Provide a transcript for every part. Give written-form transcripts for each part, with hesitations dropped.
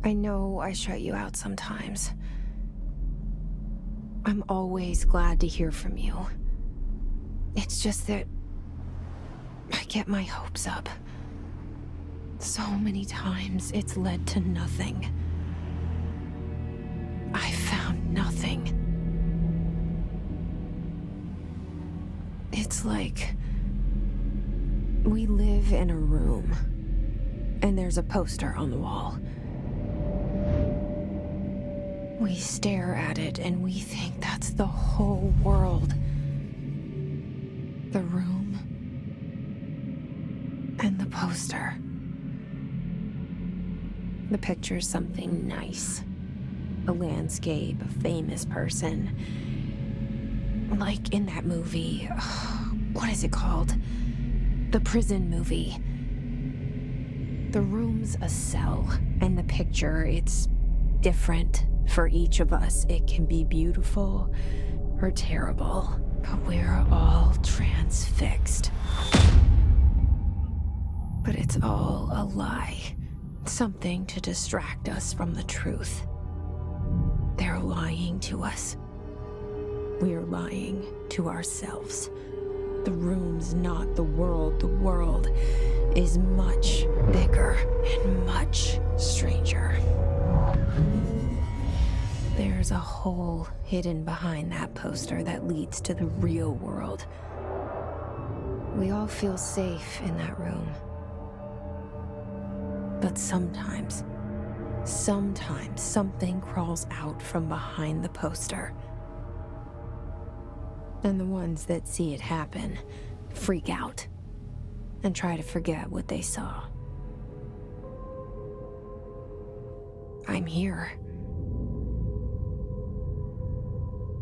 I know I shut you out sometimes. I'm always glad to hear from you. It's just that I get my hopes up. So many times it's led to nothing. I found nothing. It's like we live in a room, and there's a poster on the wall. We stare at it and we think that's the whole world. The room and the poster. The picture's something nice. A landscape, a famous person. Like in that movie, what is it called? The prison movie. The room's a cell, and the picture, it's different for each of us. It can be beautiful or terrible, but we're all transfixed. But it's all a lie. Something to distract us from the truth. They're lying to us. We're lying to ourselves. The room's not the world. The world is much bigger and much stranger. There's a hole hidden behind that poster that leads to the real world. We all feel safe in that room. But sometimes something crawls out from behind the poster. And the ones that see it happen freak out and try to forget what they saw. I'm here.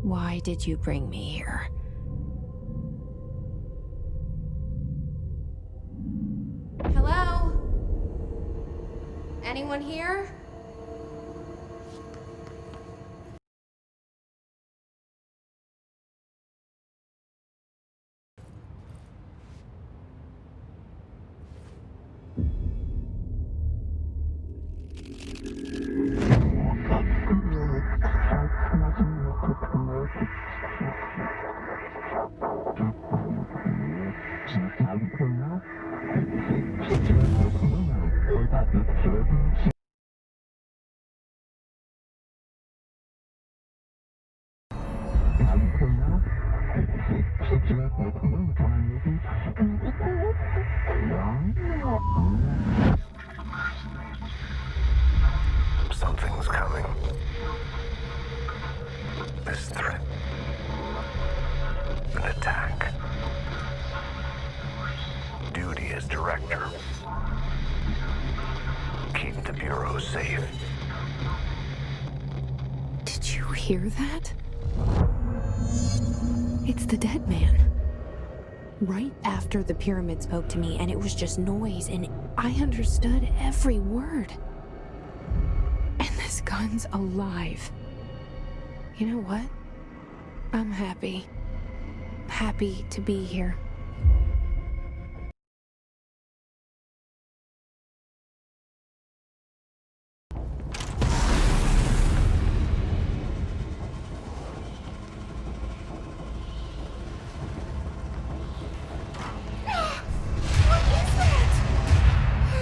Why did you bring me here? Hello? Anyone here? Something's coming. This threat. An attack. Duty as director. Keep the Bureau safe. Did you hear that? It's the dead man. Right after the pyramid spoke to me, and it was just noise, and I understood every word. And this gun's alive. You know what? I'm happy. Happy to be here.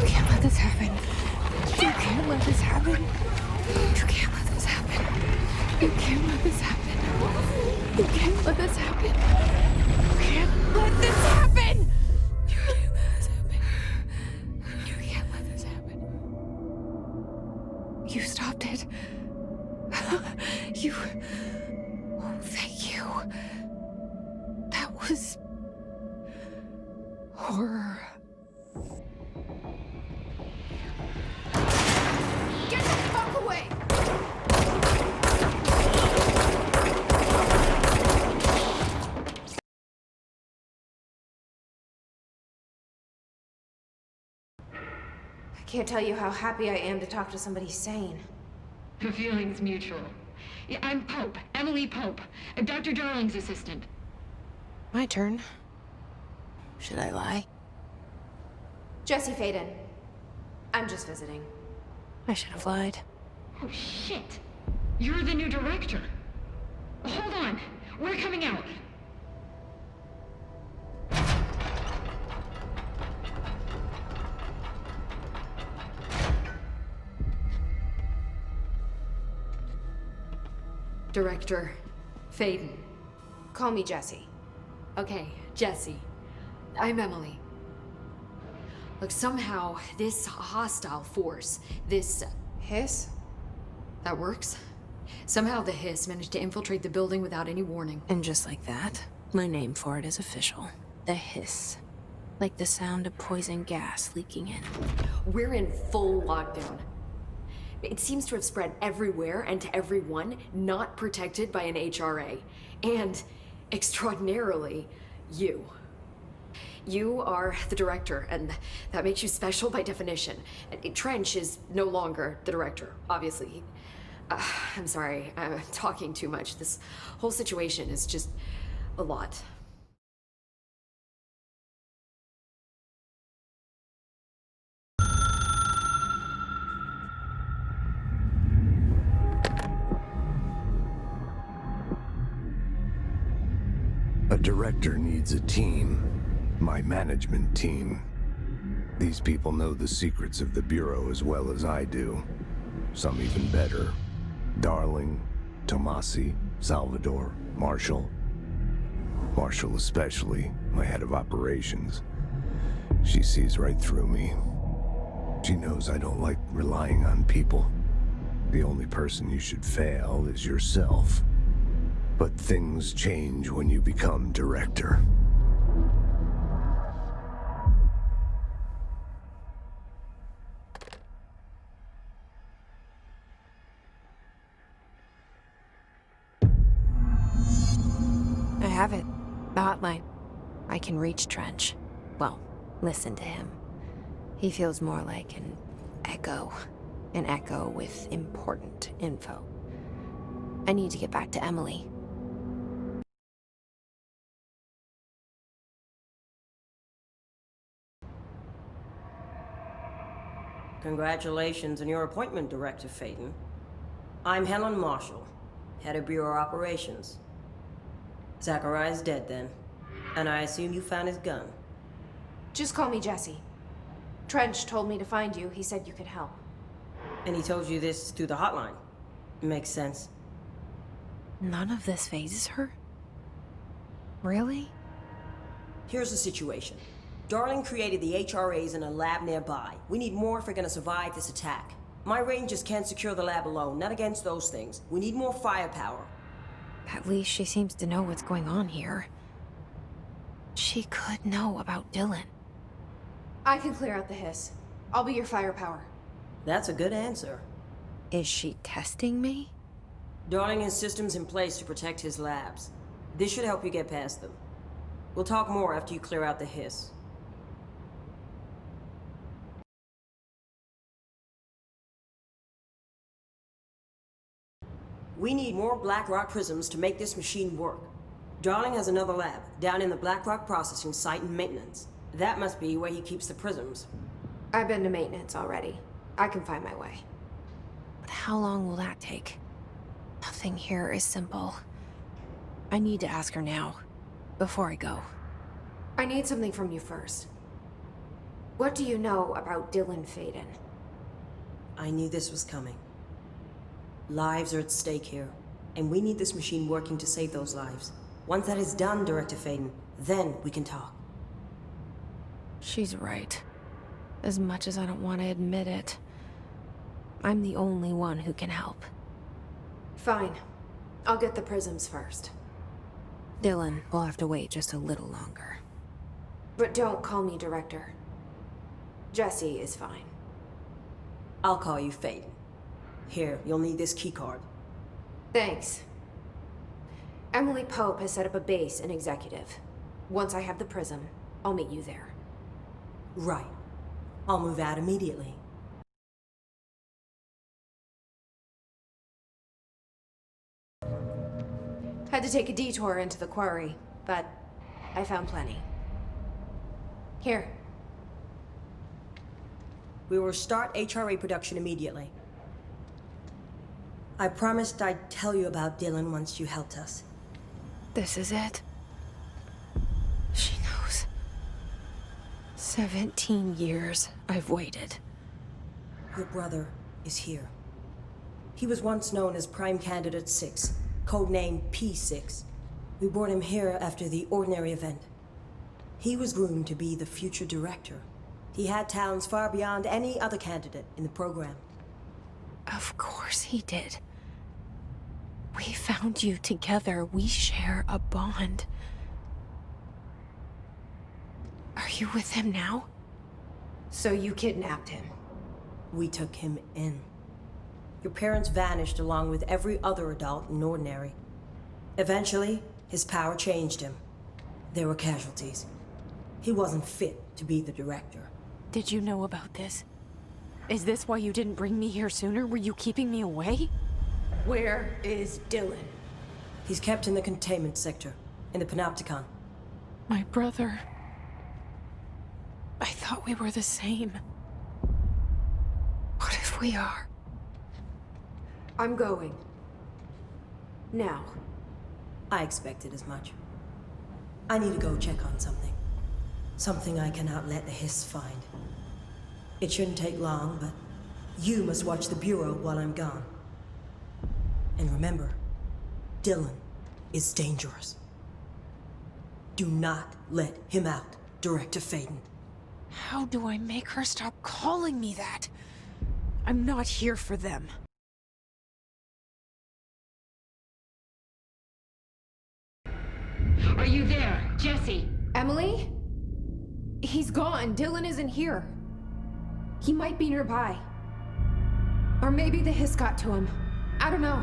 You can't let this happen. You can't let this happen. You can't let this happen. You can't let this happen. You can't let this happen. You can't let this happen. You can't let this happen. You can't let this happen. You stopped it. You... Oh, thank you. That was... horror. Get the fuck away! I can't tell you how happy I am to talk to somebody sane. The feeling's mutual. Yeah, I'm Pope, Emily Pope, Dr. Darling's assistant. My turn. Should I lie? Jesse Faden. I'm just visiting. I should have lied. Oh, shit. You're the new director. Hold on. We're coming out. Director Faden. Call me Jessie. Okay, Jessie. I'm Emily. Look, somehow this hostile force, this hiss, that works. Somehow the hiss managed to infiltrate the building without any warning. And just like that, my name for it is official. The hiss. Like the sound of poison gas leaking in. We're in full lockdown. It seems to have spread everywhere and to everyone not protected by an HRA. And, extraordinarily, you. You are the director, and that makes you special by definition. Trench is no longer the director, obviously. I'm sorry, I'm talking too much. This whole situation is just a lot. A director needs a team. My management team. These people know the secrets of the Bureau as well as I do. Some even better. Darling, Tomasi, Salvador, Marshall. Marshall especially, my head of operations. She sees right through me. She knows I don't like relying on people. The only person you should fail is yourself. But things change when you become director. I have it. The hotline. I can reach Trench. Well, listen to him. He feels more like an echo. An echo with important info. I need to get back to Emily. Congratulations on your appointment, Director Faden. I'm Helen Marshall, head of Bureau Operations. Zachariah's dead then, and I assume you found his gun. Just call me Jessie. Trench told me to find you. He said you could help. And he told you this through the hotline. Makes sense. None of this phases her? Really? Here's the situation. Darling created the HRAs in a lab nearby. We need more if we're gonna survive this attack. My rangers can't secure the lab alone, not against those things. We need more firepower. At least she seems to know what's going on here. She could know about Dylan. I can clear out the hiss. I'll be your firepower. That's a good answer. Is she testing me? Darling has systems in place to protect his labs. This should help you get past them. We'll talk more after you clear out the hiss. We need more Blackrock prisms to make this machine work. Darling has another lab, down in the Blackrock processing site and maintenance. That must be where he keeps the prisms. I've been to maintenance already. I can find my way. But how long will that take? Nothing here is simple. I need to ask her now, before I go. I need something from you first. What do you know about Dylan Faden? I knew this was coming. Lives are at stake here, and we need this machine working to save those lives. Once that is done, Director Faden, then we can talk. She's right. As much as I don't want to admit it, I'm the only one who can help. Fine. I'll get the prisms first. Dylan will have to wait just a little longer. But don't call me Director. Jessie is fine. I'll call you Faden. Here, you'll need this keycard. Thanks. Emily Pope has set up a base in Executive. Once I have the prism, I'll meet you there. Right. I'll move out immediately. Had to take a detour into the quarry, but I found plenty. Here. We will start HRA production immediately. I promised I'd tell you about Dylan once you helped us. This is it. She knows. 17 years I've waited. Your brother is here. He was once known as Prime Candidate 6, codenamed P6. We brought him here after the Ordinary event. He was groomed to be the future director. He had talents far beyond any other candidate in the program. Of course he did. We found you together. We share a bond. Are you with him now? So you kidnapped him? We took him in. Your parents vanished along with every other adult in Ordinary. Eventually, his power changed him. There were casualties. He wasn't fit to be the director. Did you know about this? Is this why you didn't bring me here sooner? Were you keeping me away? Where is Dylan? He's kept in the containment sector, in the Panopticon. My brother. I thought we were the same. What if we are? I'm going. Now. I expected as much. I need to go check on something. Something I cannot let the Hiss find. It shouldn't take long, but you must watch the Bureau while I'm gone. And remember, Dylan is dangerous. Do not let him out, Director Faden. How do I make her stop calling me that? I'm not here for them. Are you there, Jesse? Emily? He's gone. Dylan isn't here. He might be nearby. Or maybe the hiss got to him. I don't know.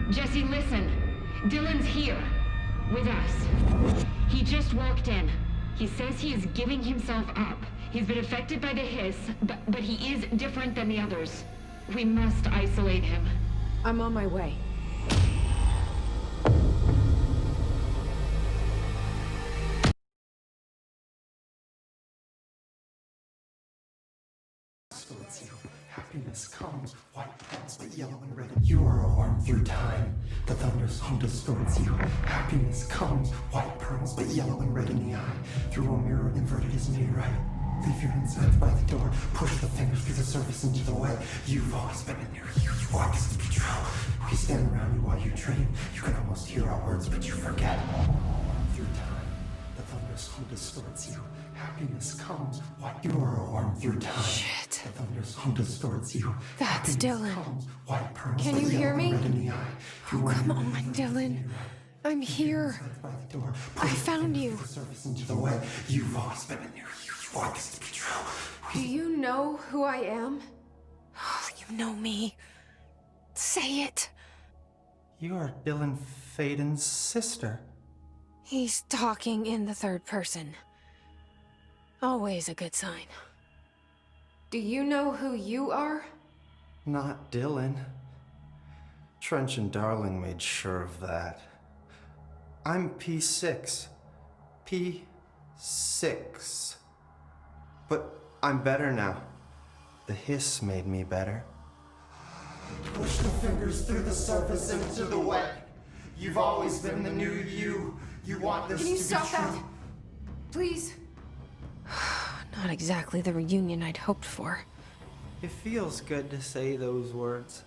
Jesse, listen. Dylan's here. With us. He just walked in. He says he is giving himself up. He's been affected by the hiss, but he is different than the others. We must isolate him. I'm on my way. Happiness comes, white pants, but yellow and red. You are a worm through time. The thunder's home distorts you. Happiness comes, white pearls, but yellow and red in the eye. Through a mirror inverted is made right. Leave your insides by the door. Push the fingers through the surface into the way. You've always been in there. You want this to be true. We stand around you while you dream. You can almost hear our words, but you forget. Through time, the thunder's home distorts you. Happiness comes, white. You are a worm through time. Shit. The thunder's home distorts you. That's Dylan. Can you hear me? Oh, come on, Dylan. I'm here. I found you. You've always been in there. You want this to be true. Do you know who I am? Oh, you know me. Say it. You are Dylan Faden's sister. He's talking in the third person. Always a good sign. Do you know who you are? Not Dylan. Trench and Darling made sure of that. I'm P6. P6. But I'm better now. The hiss made me better. Push the fingers through the surface into the wet. You've always been the new you. You want this Can you to be stop true. that? Please? Not exactly the reunion I'd hoped for. It feels good to say those words.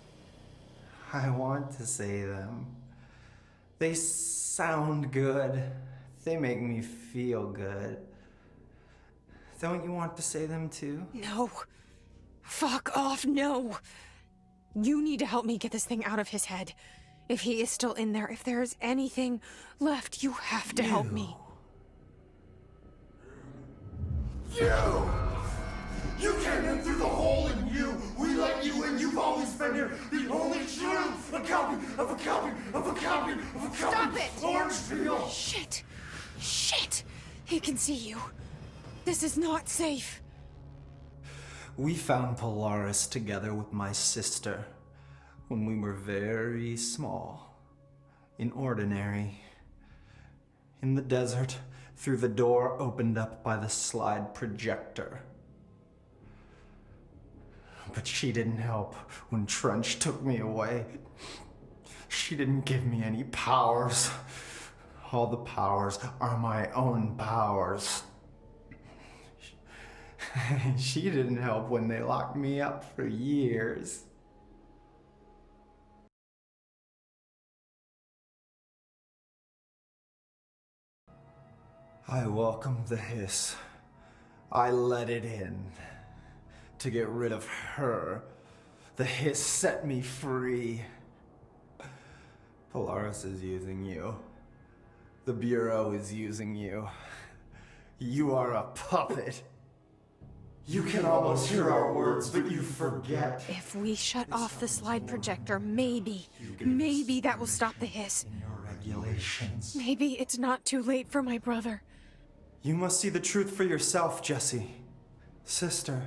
I want to say them. They sound good. They make me feel good. Don't you want to say them too? No. Fuck off, no. You need to help me get this thing out of his head. If he is still in there, if there is anything left, you have to help me. You came in through the hole in you. We let you in. You've always been here. The only true. A copy of a copy of a copy of a copy. Stop it! Orangefield. Shit. Shit. He can see you. This is not safe. We found Polaris together with my sister when we were very small, in Ordinary, in the desert, through the door opened up by the slide projector. But she didn't help when Trench took me away. She didn't give me any powers. All the powers are my own powers. She didn't help when they locked me up for years. I welcomed the hiss. I let it in. To get rid of her. The hiss set me free. Polaris is using you. The Bureau is using you. You are a puppet. You can almost hear our words, but you forget. If we shut off the slide projector, maybe that will stop the hiss. In your regulations. Maybe it's not too late for my brother. You must see the truth for yourself, Jesse. Sister.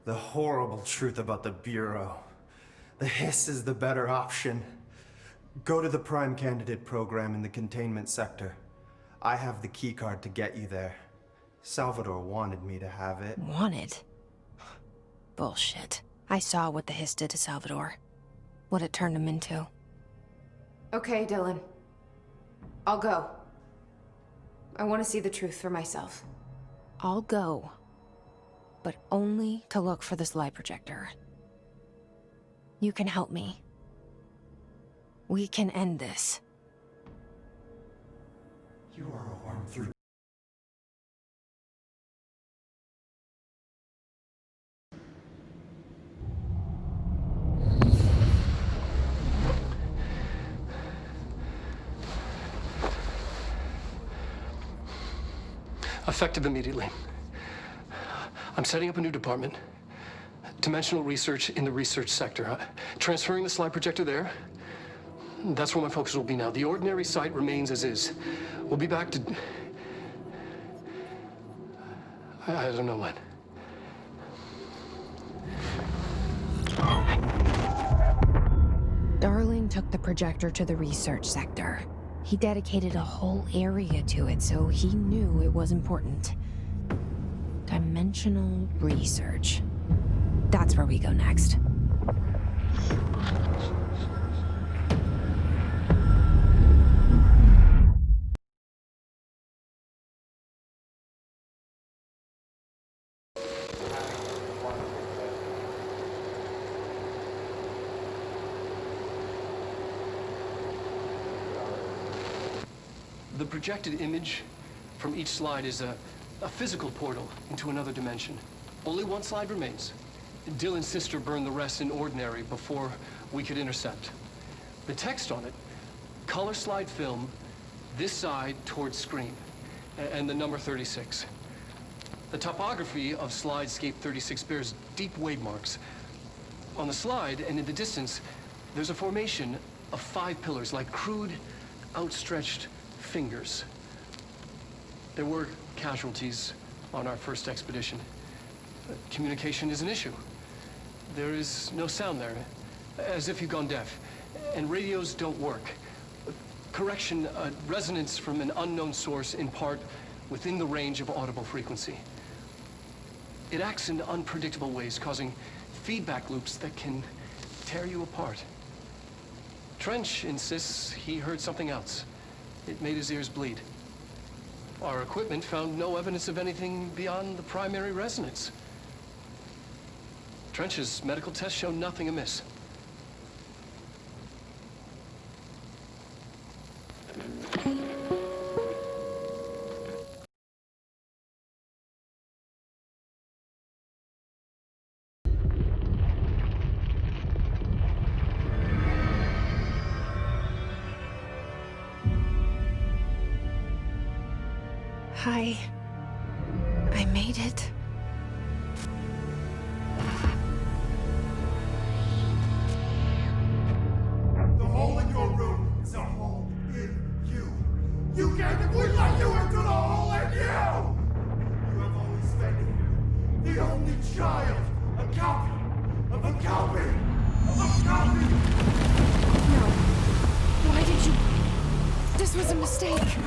The horrible truth about the Bureau. The hiss is the better option. Go to the Prime Candidate program in the containment sector. I have the keycard to get you there. Salvador wanted me to have it. Wanted? Bullshit. I saw what the hiss did to Salvador. What it turned him into. Okay, Dylan. I'll go. I want to see the truth for myself. I'll go. But only to look for the slide projector. You can help me. We can end this. You are a worm through. Effective immediately. I'm setting up a new department. Dimensional research in the research sector. Transferring the slide projector there. That's where my focus will be now. The ordinary site remains as is. We'll be back to... I don't know when. Darling took the projector to the research sector. He dedicated a whole area to it, so he knew it was important. Dimensional research. That's where we go next. The projected image from each slide is a physical portal into another dimension. Only one slide remains. Dylan's sister burned the rest in ordinary before we could intercept. The text on it, color slide film, this side towards screen, and the number 36. The topography of slidescape 36 bears deep wave marks. On the slide and in the distance, there's a formation of 5 pillars like crude, outstretched fingers. There were casualties on our first expedition. Communication is an issue. There is no sound there, as if you've gone deaf. And radios don't work. Correction, resonance from an unknown source in part within the range of audible frequency. It acts in unpredictable ways, causing feedback loops that can tear you apart. Trench insists he heard something else. It made his ears bleed. Our equipment found no evidence of anything beyond the primary resonance. Trench's medical tests show nothing amiss. I made it. The hole in your room is a hole in you. You can't if we let you into the hole in you! You have always been here. The only child. A copy. Of a copy. Of a copy! No. Why did you... This was a mistake.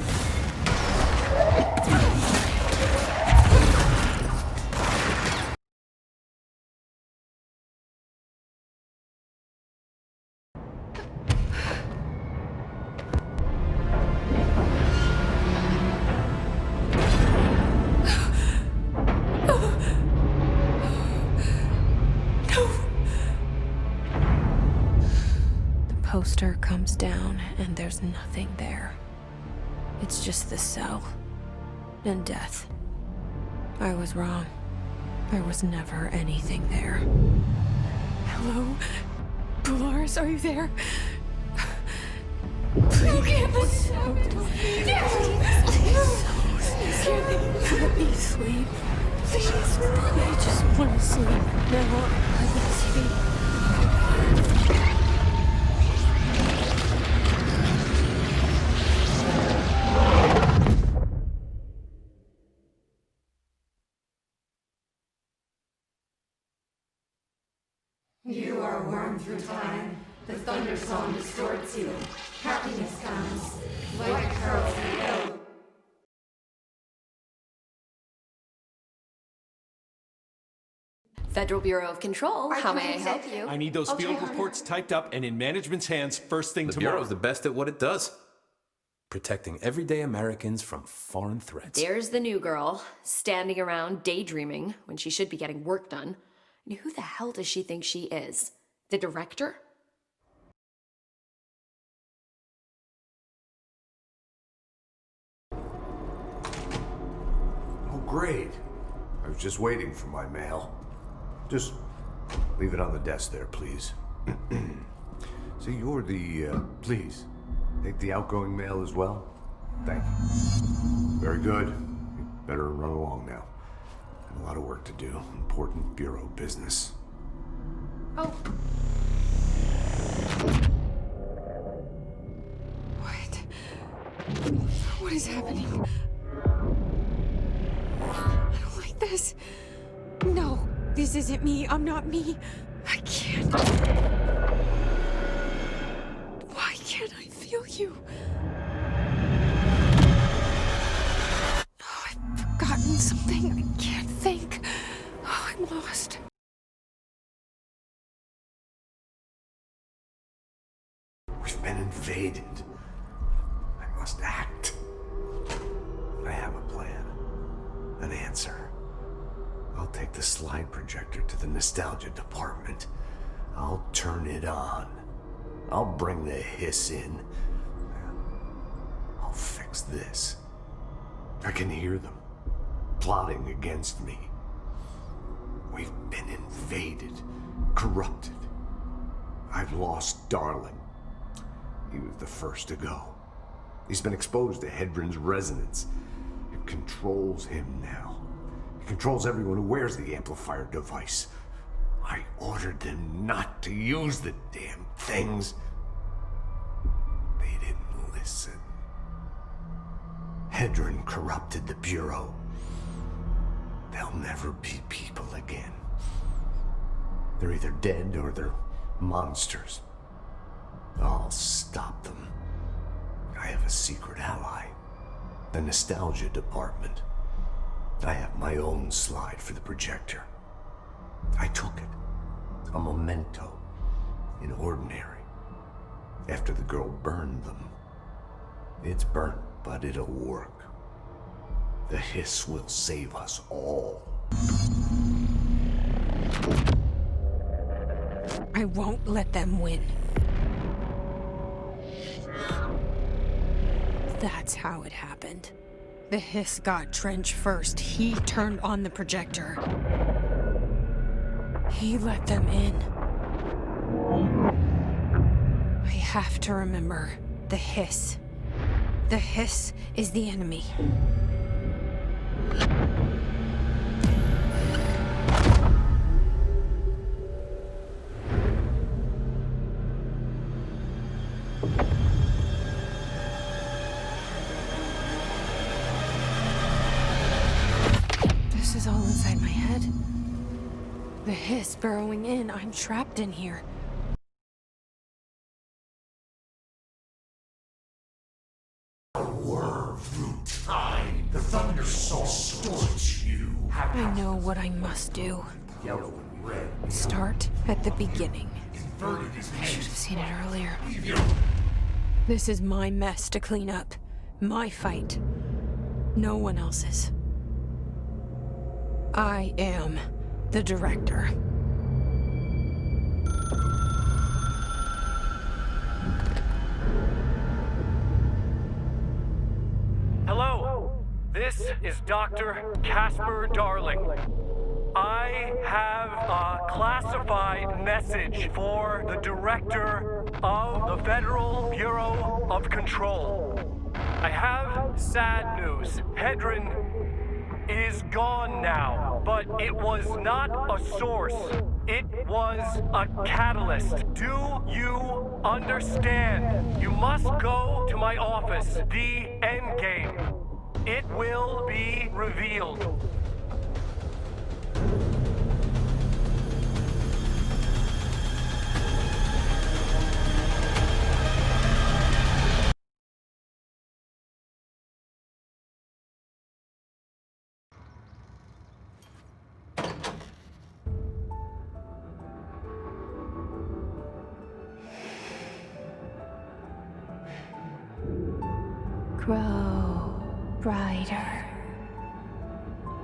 comes down and there's nothing there. It's just the cell. And death. I was wrong. There was never anything there. Hello? Polaris, are you there? Please. Let me sleep. Please. I just want to sleep now. I can sleep. You are worn through time. The thunder song distorts you. Happiness comes. White pearls reveal. Federal Bureau of Control, how may I help you? I need those field reports typed up and in management's hands first thing The tomorrow. Bureau's the best at what it does. Protecting everyday Americans from foreign threats. There's the new girl, standing around daydreaming when she should be getting work done. And who the hell does she think she is? The director? Oh, great. I was just waiting for my mail. Just leave it on the desk there, please. So you're the, please, take the outgoing mail as well? Thank you. Very good. You better run along now. I have a lot of work to do. Important Bureau business. Oh. What? What is happening? I don't like this. No, this isn't me. I'm not me. I can't. Why can't I feel you? Oh, I've forgotten something. I can't think. Oh, I'm lost. We've been invaded. I must act. I have a plan. An answer. I'll take the slide projector to the nostalgia department. I'll turn it on. I'll bring the hiss in. I'll fix this. I can hear them plotting against me. We've been invaded, corrupted. I've lost Darling. He was the first to go. He's been exposed to Hedron's resonance. It controls him now. It controls everyone who wears the amplifier device. I ordered them not to use the damn things. They didn't listen. Hedron corrupted the Bureau. They'll never be people again. They're either dead or they're monsters. I'll stop them. I have a secret ally. The nostalgia department. I have my own slide for the projector. I took it. A memento. In ordinary. After the girl burned them. It's burnt, but it'll work. The hiss will save us all. I won't let them win. That's how it happened. The hiss got Trench first. He turned on the projector. He let them in. I have to remember the hiss. The hiss is the enemy. This is all inside my head. The hiss burrowing in. I'm trapped in here. Whirr through time. The thunder saw scorch you. I know what I must do. Yellow and red. Start at the beginning. Inverted his I should head. have seen it earlier. Leave you. This is my mess to clean up. My fight. No one else's. I am the director. This is Dr. Casper Darling. I have a classified message for the director of the Federal Bureau of Control. I have sad news. Hedron is gone now, but it was not a source. It was a catalyst. Do you understand? You must go to my office, the Endgame. It will be revealed. Grow brighter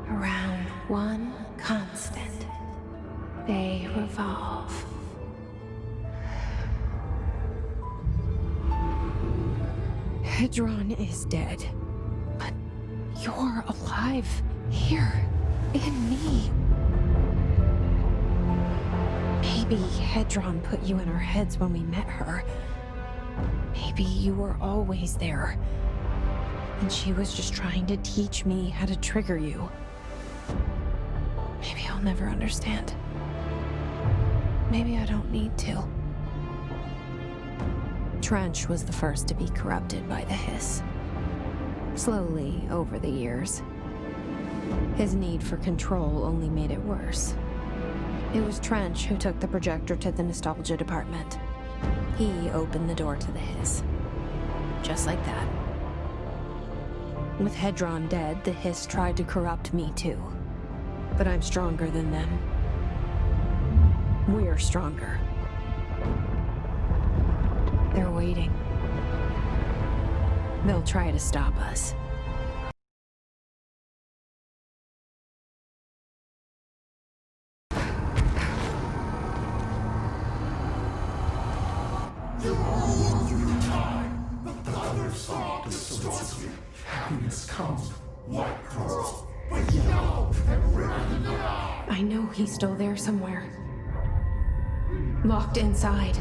around one constant. They revolve. Hedron is dead, but you're alive here in me. Maybe Hedron put you in our heads when we met her. Maybe you were always there, and she was just trying to teach me how to trigger you. Maybe I'll never understand. Maybe I don't need to. Trench was the first to be corrupted by the Hiss. Slowly, over the years. His need for control only made it worse. It was Trench who took the projector to the nostalgia department. He opened the door to the Hiss. Just like that. With Hedron dead, the Hiss tried to corrupt me too. But I'm stronger than them. We're stronger. They're waiting. They'll try to stop us. You are through time. The thunderstorm distorts you. Happiness comes, white pearls, but yellow and red in the eye. I know he's still there somewhere. Locked inside.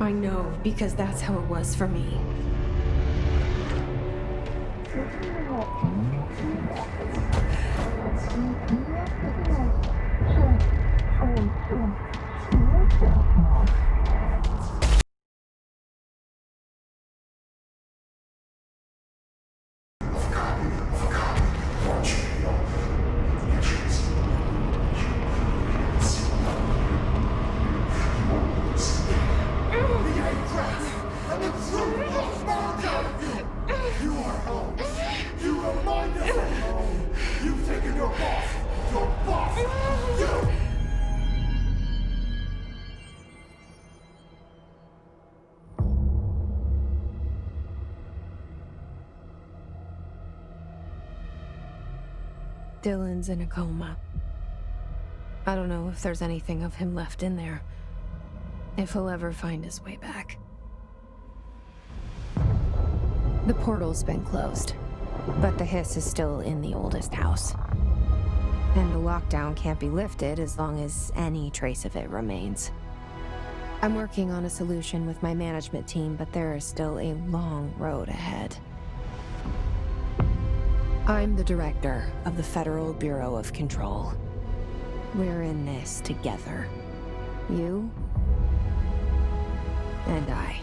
I know, because that's how it was for me. Dylan's in a coma. I don't know if there's anything of him left in there. If he'll ever find his way back. The portal's been closed, but the Hiss is still in the oldest house. And the lockdown can't be lifted as long as any trace of it remains. I'm working on a solution with my management team, but there is still a long road ahead. I'm the director of the Federal Bureau of Control. We're in this together. You and I.